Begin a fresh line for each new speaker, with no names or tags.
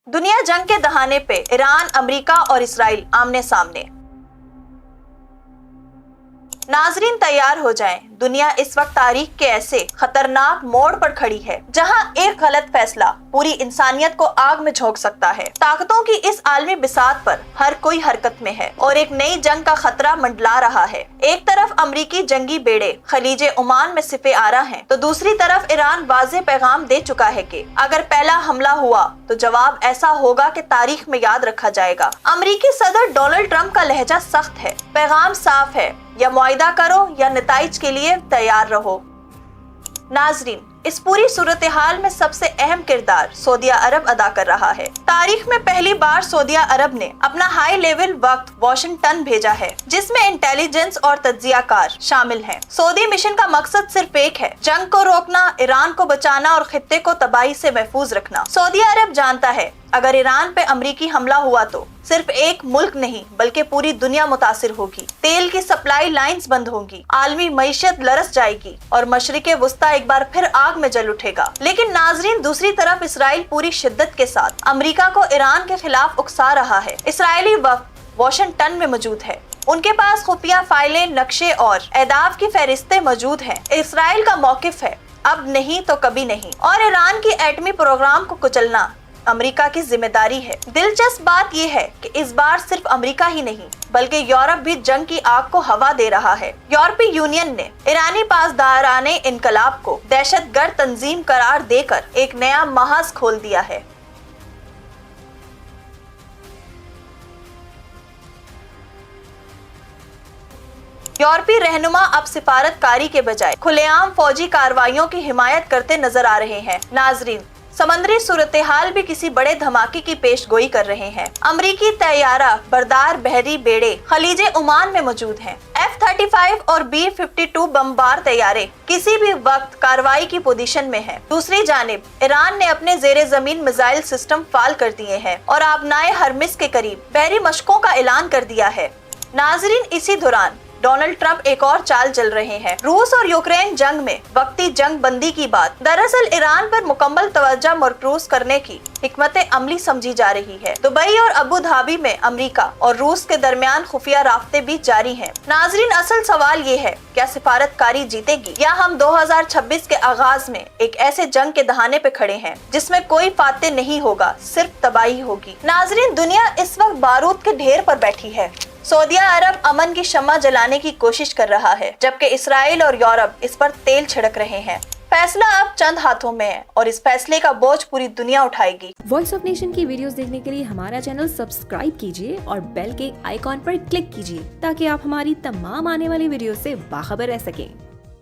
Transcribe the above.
दुनिया जंग के दहाने पे ईरान, अमेरिका और इसराइल आमने सामने। नाजरीन तैयार हो जाएं, दुनिया इस वक्त तारीख के ऐसे खतरनाक मोड़ पर खड़ी है जहां एक गलत फैसला पूरी इंसानियत को आग में झोंक सकता है। ताकतों की इस आलमी बिसात पर हर कोई हरकत में है और एक नई जंग का खतरा मंडला रहा है। एक तरफ अमरीकी जंगी बेड़े खलीजे ओमान में सिपे आ रहा है, तो दूसरी तरफ ईरान वाज़ेह पैगाम दे चुका है कि अगर पहला हमला हुआ तो जवाब ऐसा होगा कि तारीख में याद रखा जाएगा। अमरीकी सदर डोनाल्ड ट्रंप का लहजा सख्त है, पैगाम साफ है, या मुआहिदा करो या नताइज के लिए तैयार रहो। नाजरीन, इस पूरी सूरत हाल में सबसे अहम किरदार सऊदी अरब अदा कर रहा है। तारीख में पहली बार सऊदी अरब ने अपना हाई लेवल वक्त वाशिंगटन भेजा है, जिसमें इंटेलिजेंस और तज्जियाकार शामिल हैं। सऊदी मिशन का मकसद सिर्फ एक है, जंग को रोकना, ईरान को बचाना और खित्ते को तबाही से महफूज रखना। सऊदी अरब जानता है अगर ईरान पे अमरीकी हमला हुआ तो सिर्फ एक मुल्क नहीं बल्कि पूरी दुनिया मुतासिर होगी। तेल की सप्लाई लाइंस बंद होंगी, आलमी मईशत लरस जाएगी और मशरिके वुस्ता एक बार फिर आग में जल उठेगा। लेकिन नाजरीन, दूसरी तरफ इसराइल पूरी शिद्दत के साथ अमरीका को ईरान के खिलाफ उकसा रहा है। इसराइली वक्त वाशिंगटन में मौजूद है, उनके पास खुफिया फाइलें, नक्शे और अहदाफ की फहरिस्तें मौजूद हैं। इसराइल का मौकिफ है अब नहीं तो कभी नहीं, और ईरान की एटमी प्रोग्राम को कुचलना अमेरिका की जिम्मेदारी है। दिलचस्प बात यह है कि इस बार सिर्फ अमेरिका ही नहीं बल्कि यूरोप भी जंग की आग को हवा दे रहा है। यूरोपीय यूनियन ने ईरानी पासदाराने इनकलाब को दहशतगर्द तंजीम करार देकर एक नया महाज खोल दिया है। यूरोपीय रहनुमा अब सिफारतकारी के बजाय खुलेआम फौजी कार्रवाइयों की हिमायत करते नजर आ रहे हैं। नाजरीन, समंदरी सूरत हाल भी किसी बड़े धमाके की पेशगोई कर रहे हैं। अमरीकी तैयारा बरदार बहरी बेड़े खलीजे ओमान में मौजूद हैं। F-35 और B-52 बमबार तैयारे किसी भी वक्त कार्रवाई की पोजीशन में हैं। दूसरी जानिब ईरान ने अपने जेरे जमीन मिसाइल सिस्टम फाल कर दिए हैं और आबनाए हरमिस के करीब बहरी मशकों का ऐलान कर दिया है। नाजरीन, इसी दौरान डोनाल्ड ट्रंप एक और चाल चल रहे हैं। रूस और यूक्रेन जंग में वक्ती जंग बंदी की बात दरअसल ईरान पर मुकम्मल तवज्जो मरकूज करने की हिकमत अमली समझी जा रही है। दुबई और अबू धाबी में अमेरिका और रूस के दरमियान खुफिया राब्ते भी जारी हैं। नाजरीन, असल सवाल ये है, क्या सिफारतकारी जीतेगी या हम 2026 के आगाज में एक ऐसे जंग के दहाने पे खड़े हैं जिसमें कोई फातेह नहीं होगा, सिर्फ तबाही होगी। नाजरीन, दुनिया इस वक्त बारूद के ढेर पर बैठी है। सऊदी अरब अमन की शम्मा जलाने की कोशिश कर रहा है, जबकि इसराइल और यूरोप इस पर तेल छिड़क रहे हैं। फैसला अब चंद हाथों में है और इस फैसले का बोझ पूरी दुनिया उठाएगी।
वॉइस ऑफ नेशन की वीडियोस देखने के लिए हमारा चैनल सब्सक्राइब कीजिए और बेल के आइकॉन पर क्लिक कीजिए ताकि आप हमारी तमाम आने वाली वीडियो से बाखबर रह सकें।